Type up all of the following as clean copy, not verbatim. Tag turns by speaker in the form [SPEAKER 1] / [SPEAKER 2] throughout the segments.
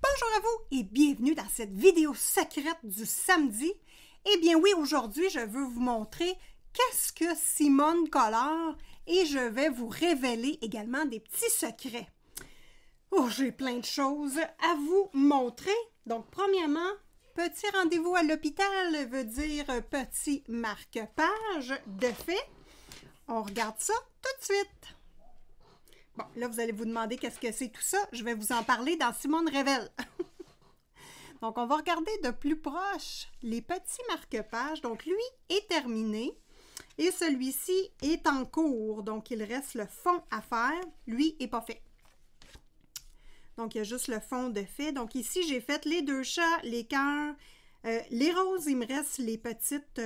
[SPEAKER 1] Bonjour à vous et bienvenue dans cette vidéo secrète du samedi. Eh bien oui, aujourd'hui, je veux vous montrer qu'est-ce que Simone colore et je vais vous révéler également des petits secrets. Oh, j'ai plein de choses à vous montrer. Donc, premièrement, petit rendez-vous à l'hôpital veut dire petit marque-page de fait. On regarde ça tout de suite. Bon, là, vous allez vous demander qu'est-ce que c'est tout ça. Je vais vous en parler dans Simone Révèle. Donc, on va regarder de plus proche les petits marque-pages. Donc, lui est terminé et celui-ci est en cours. Donc, il reste le fond à faire. Lui n'est pas fait. Donc, il y a juste le fond de fait. Donc, ici, j'ai fait les deux chats, les cœurs. Les roses, il me reste les petites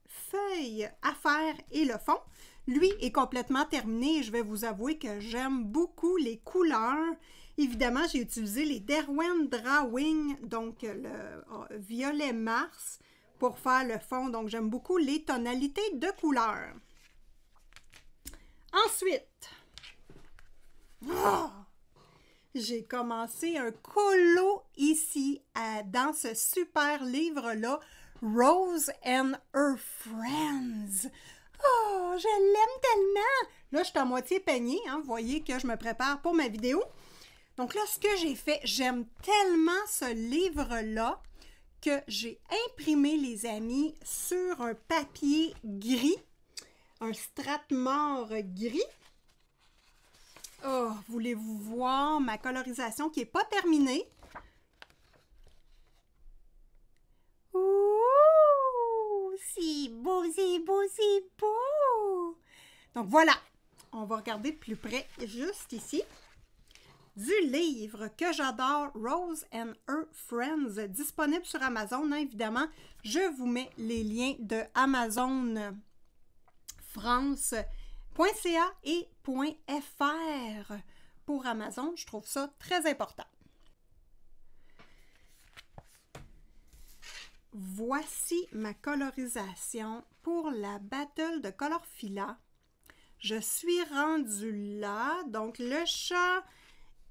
[SPEAKER 1] feuilles à faire et le fond. Lui est complètement terminé et je vais vous avouer que j'aime beaucoup les couleurs. Évidemment, j'ai utilisé les Derwent Drawing, donc le violet Mars, pour faire le fond. Donc, j'aime beaucoup les tonalités de couleurs. Ensuite, j'ai commencé un colo ici dans ce super livre-là, Rose and Her Friends. Oh, je l'aime tellement! Là, je suis à moitié peignée, hein? Vous voyez que je me prépare pour ma vidéo. Donc là, ce que j'ai fait, j'aime tellement ce livre-là que j'ai imprimé, les amis, sur un papier gris, un Strathmore gris. Oh, voulez-vous voir ma colorisation qui n'est pas terminée? C'est beau, c'est beau, c'est beau! Donc voilà, on va regarder de plus près, juste ici, du livre que j'adore, Rose and Her Friends, disponible sur Amazon, hein, évidemment. Je vous mets les liens de Amazon France.ca et .fr pour Amazon. Je trouve ça très important. Voici ma colorisation pour la Battle de Colorfila. Je suis rendue là, donc le chat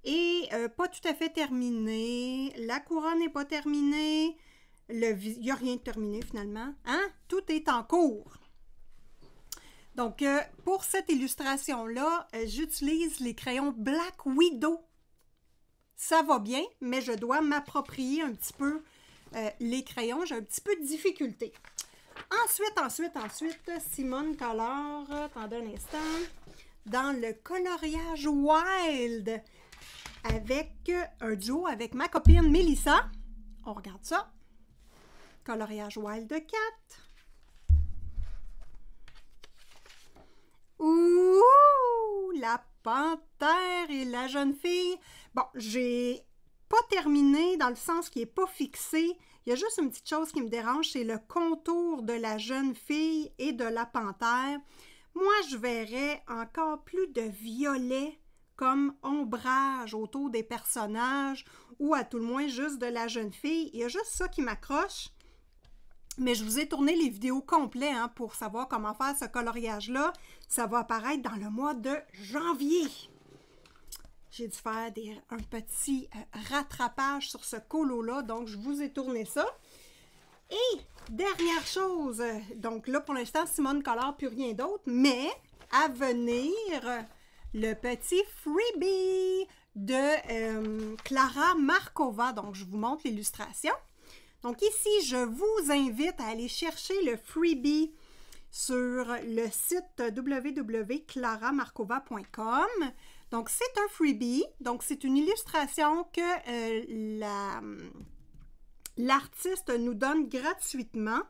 [SPEAKER 1] est pas tout à fait terminé, la couronne n'est pas terminée, il n'y a rien de terminé finalement, hein? Tout est en cours. Donc, pour cette illustration-là, j'utilise les crayons Black Widow. Ça va bien, mais je dois m'approprier un petit peu les crayons, j'ai un petit peu de difficulté. Ensuite, Simone colore, attendez un instant, dans le coloriage Wild, avec un duo avec ma copine Mélissa. On regarde ça. Coloriage Wild 4. Ouh! La panthère et la jeune fille. Bon, j'ai pas terminé dans le sens qui n'est pas fixé. Il y a juste une petite chose qui me dérange, c'est le contour de la jeune fille et de la panthère. Moi, je verrais encore plus de violet comme ombrage autour des personnages ou à tout le moins juste de la jeune fille. Il y a juste ça qui m'accroche. Mais je vous ai tourné les vidéos complètes hein, pour savoir comment faire ce coloriage-là. Ça va apparaître dans le mois de janvier. J'ai dû faire un petit rattrapage sur ce colo-là, donc je vous ai tourné ça. Et dernière chose, donc là pour l'instant, Simone colore plus rien d'autre, mais à venir, le petit freebie de Klara Markova. Donc je vous montre l'illustration. Donc ici, je vous invite à aller chercher le freebie sur le site www.claramarkova.com. Donc, c'est un freebie. Donc, c'est une illustration que l'artiste nous donne gratuitement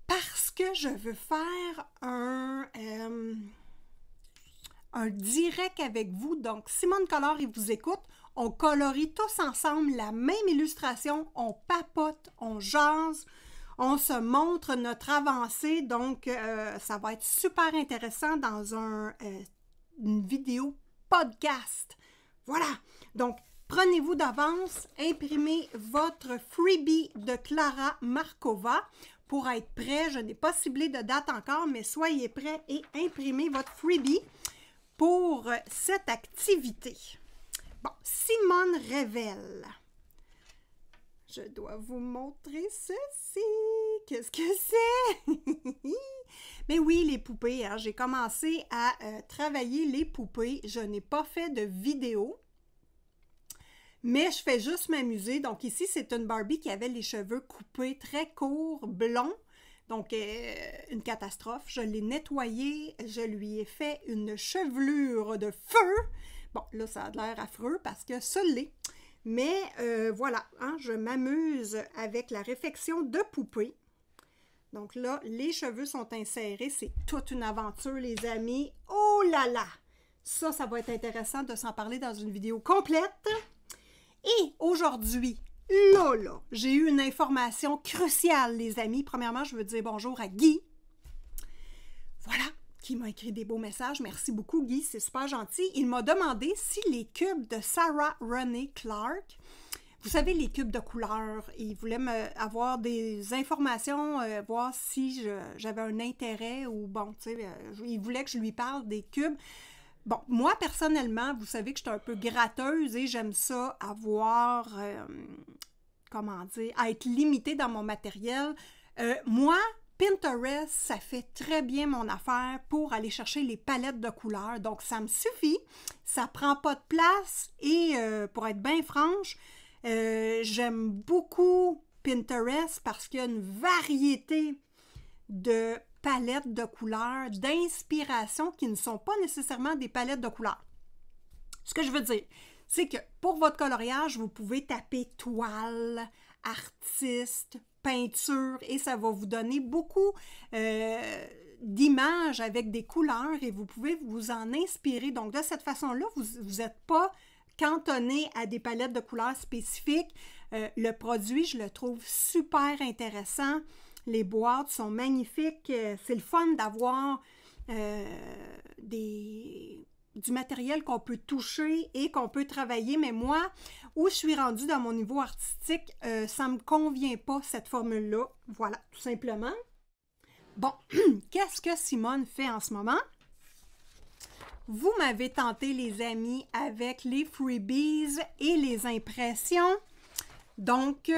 [SPEAKER 1] parce que je veux faire un direct avec vous. Donc, Simone colore et vous écoute. On colorie tous ensemble la même illustration. On papote, on jase, on se montre notre avancée. Donc, ça va être super intéressant dans une vidéo podcast. Voilà. Donc, prenez-vous d'avance, imprimez votre freebie de Klara Markova pour être prêt. Je n'ai pas ciblé de date encore, mais soyez prêts et imprimez votre freebie pour cette activité. Bon, Simone Simone révèle. Je dois vous montrer ceci. Qu'est-ce que c'est? Mais oui, les poupées, hein, j'ai commencé à travailler les poupées. Je n'ai pas fait de vidéo, mais je fais juste m'amuser. Donc ici, c'est une Barbie qui avait les cheveux coupés très courts, blonds. Donc, une catastrophe. Je l'ai nettoyée, je lui ai fait une chevelure de feu. Bon, là, ça a l'air affreux parce que ça l'est. Mais voilà, hein, je m'amuse avec la réfection de poupée. Donc là, les cheveux sont insérés. C'est toute une aventure, les amis. Oh là là! Ça va être intéressant de s'en parler dans une vidéo complète. Et aujourd'hui, là, j'ai eu une information cruciale, les amis. Premièrement, je veux dire bonjour à Guy. Voilà, qui m'a écrit des beaux messages. Merci beaucoup, Guy, c'est super gentil. Il m'a demandé si les cubes de Sarah Renee Clark, vous savez, les cubes de couleur, il voulait avoir des informations, voir si j'avais un intérêt ou bon, tu sais, il voulait que je lui parle des cubes. Bon, moi, personnellement, vous savez que je suis un peu gratteuse et j'aime ça avoir, comment dire, à être limitée dans mon matériel. Moi, Pinterest, ça fait très bien mon affaire pour aller chercher les palettes de couleurs. Donc, ça me suffit, ça prend pas de place et pour être bien franche, j'aime beaucoup Pinterest parce qu'il y a une variété de palettes de couleurs, d'inspiration qui ne sont pas nécessairement des palettes de couleurs. Ce que je veux dire, c'est que pour votre coloriage, vous pouvez taper toile, artiste, peinture et ça va vous donner beaucoup d'images avec des couleurs et vous pouvez vous en inspirer. Donc, de cette façon-là, vous n'êtes pas cantonné à des palettes de couleurs spécifiques. Le produit, je le trouve super intéressant. Les boîtes sont magnifiques. C'est le fun d'avoir du matériel qu'on peut toucher et qu'on peut travailler. Mais moi, où je suis rendue dans mon niveau artistique, ça ne me convient pas, cette formule-là. Voilà, tout simplement. Bon, qu'est-ce que Simone fait en ce moment? Vous m'avez tenté, les amis, avec les freebies et les impressions. Donc,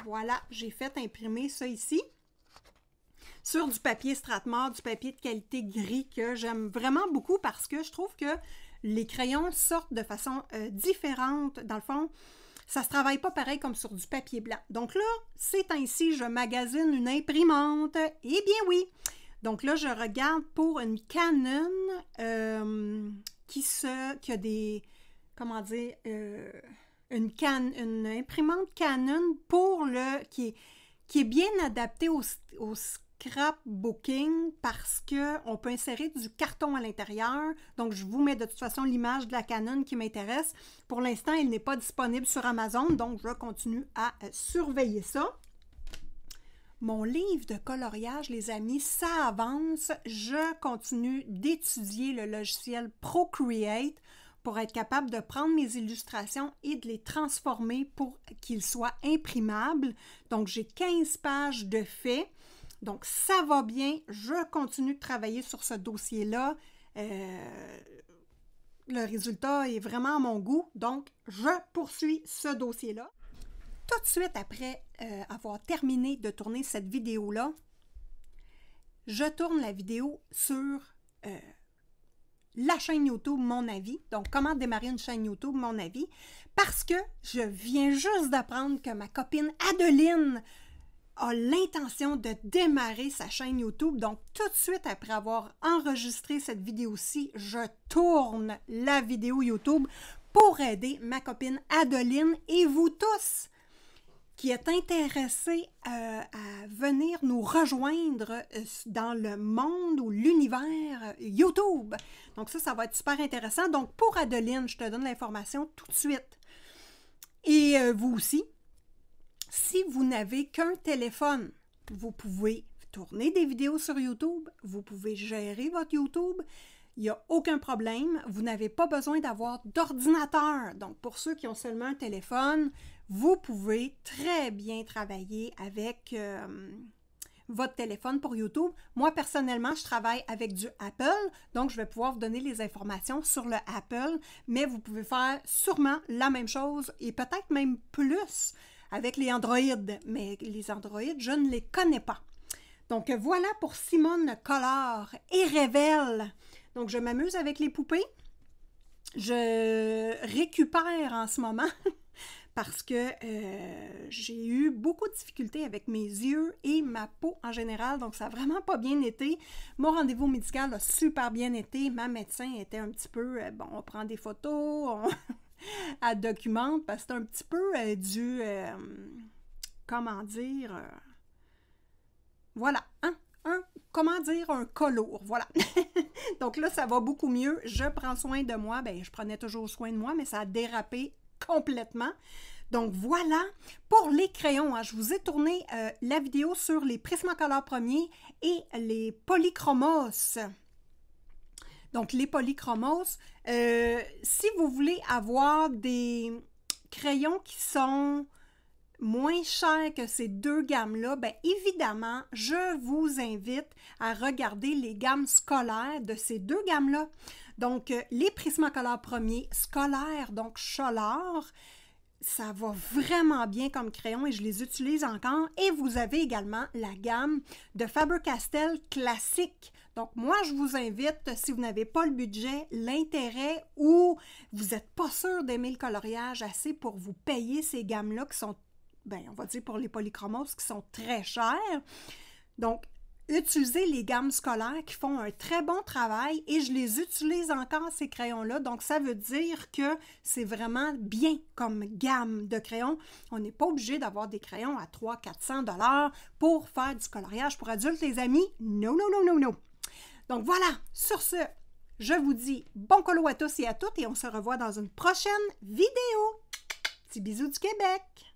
[SPEAKER 1] voilà, j'ai fait imprimer ça ici sur du papier Strathmore, du papier de qualité gris que j'aime vraiment beaucoup parce que je trouve que les crayons sortent de façon différente. Dans le fond, ça ne se travaille pas pareil comme sur du papier blanc. Donc là, ces temps-ci, je magasine une imprimante. Eh bien oui! Donc là, je regarde pour une Canon qui a des, comment dire, une imprimante Canon pour qui est bien adaptée au scrapbooking parce qu'on peut insérer du carton à l'intérieur. Donc, je vous mets de toute façon l'image de la Canon qui m'intéresse. Pour l'instant, elle n'est pas disponible sur Amazon, donc je continue à surveiller ça. Mon livre de coloriage, les amis, ça avance. Je continue d'étudier le logiciel Procreate pour être capable de prendre mes illustrations et de les transformer pour qu'ils soient imprimables. Donc, j'ai 15 pages de faits. Donc, ça va bien. Je continue de travailler sur ce dossier-là. Le résultat est vraiment à mon goût. Donc, je poursuis ce dossier-là. Tout de suite après avoir terminé de tourner cette vidéo-là, je tourne la vidéo sur la chaîne YouTube Mon Avis. Donc, comment démarrer une chaîne YouTube Mon Avis? Parce que je viens juste d'apprendre que ma copine Adeline a l'intention de démarrer sa chaîne YouTube. Donc, tout de suite après avoir enregistré cette vidéo-ci, je tourne la vidéo YouTube pour aider ma copine Adeline et vous tous qui êtes intéressés à venir nous rejoindre dans le monde ou l'univers YouTube. Donc ça va être super intéressant. Donc pour Adeline, je te donne l'information tout de suite. Et vous aussi, si vous n'avez qu'un téléphone, vous pouvez tourner des vidéos sur YouTube, vous pouvez gérer votre YouTube. Il n'y a aucun problème. Vous n'avez pas besoin d'avoir d'ordinateur. Donc, pour ceux qui ont seulement un téléphone, vous pouvez très bien travailler avec votre téléphone pour YouTube. Moi, personnellement, je travaille avec du Apple, donc je vais pouvoir vous donner les informations sur le Apple, mais vous pouvez faire sûrement la même chose et peut-être même plus avec les Android, mais les Android, je ne les connais pas. Donc voilà pour Simone Collard et Révèle. Donc je m'amuse avec les poupées. Je récupère en ce moment parce que j'ai eu beaucoup de difficultés avec mes yeux et ma peau en général, donc ça n'a vraiment pas bien été. Mon rendez-vous médical a super bien été. Ma médecin était un petit peu, bon, on prend des photos, elle documente, parce que c'est un petit peu comment dire, voilà, hein? Comment dire, un cas lourd, voilà. Donc là, ça va beaucoup mieux. Je prends soin de moi. Bien, je prenais toujours soin de moi, mais ça a dérapé complètement. Donc voilà, pour les crayons, hein, je vous ai tourné la vidéo sur les Prismacolor premiers et les Polychromos. Donc les Polychromos, si vous voulez avoir des crayons qui sont moins chers que ces deux gammes-là, bien évidemment, je vous invite à regarder les gammes scolaires de ces deux gammes-là. Donc, les Prismacolor premiers scolaires, donc Cholor, ça va vraiment bien comme crayon et je les utilise encore. Et vous avez également la gamme de Faber-Castell classique. Donc, moi, je vous invite, si vous n'avez pas le budget, l'intérêt ou vous n'êtes pas sûr d'aimer le coloriage assez pour vous payer ces gammes-là qui sont, bien, on va dire pour les polychromos, qui sont très chers. Donc, utilisez les gammes scolaires qui font un très bon travail et je les utilise encore, ces crayons-là. Donc, ça veut dire que c'est vraiment bien comme gamme de crayons. On n'est pas obligé d'avoir des crayons à 300-400 $ pour faire du coloriage pour adultes, les amis. Non, non, non, non, non. Donc, voilà. Sur ce, je vous dis bon colo à tous et à toutes et on se revoit dans une prochaine vidéo. Petits bisous du Québec!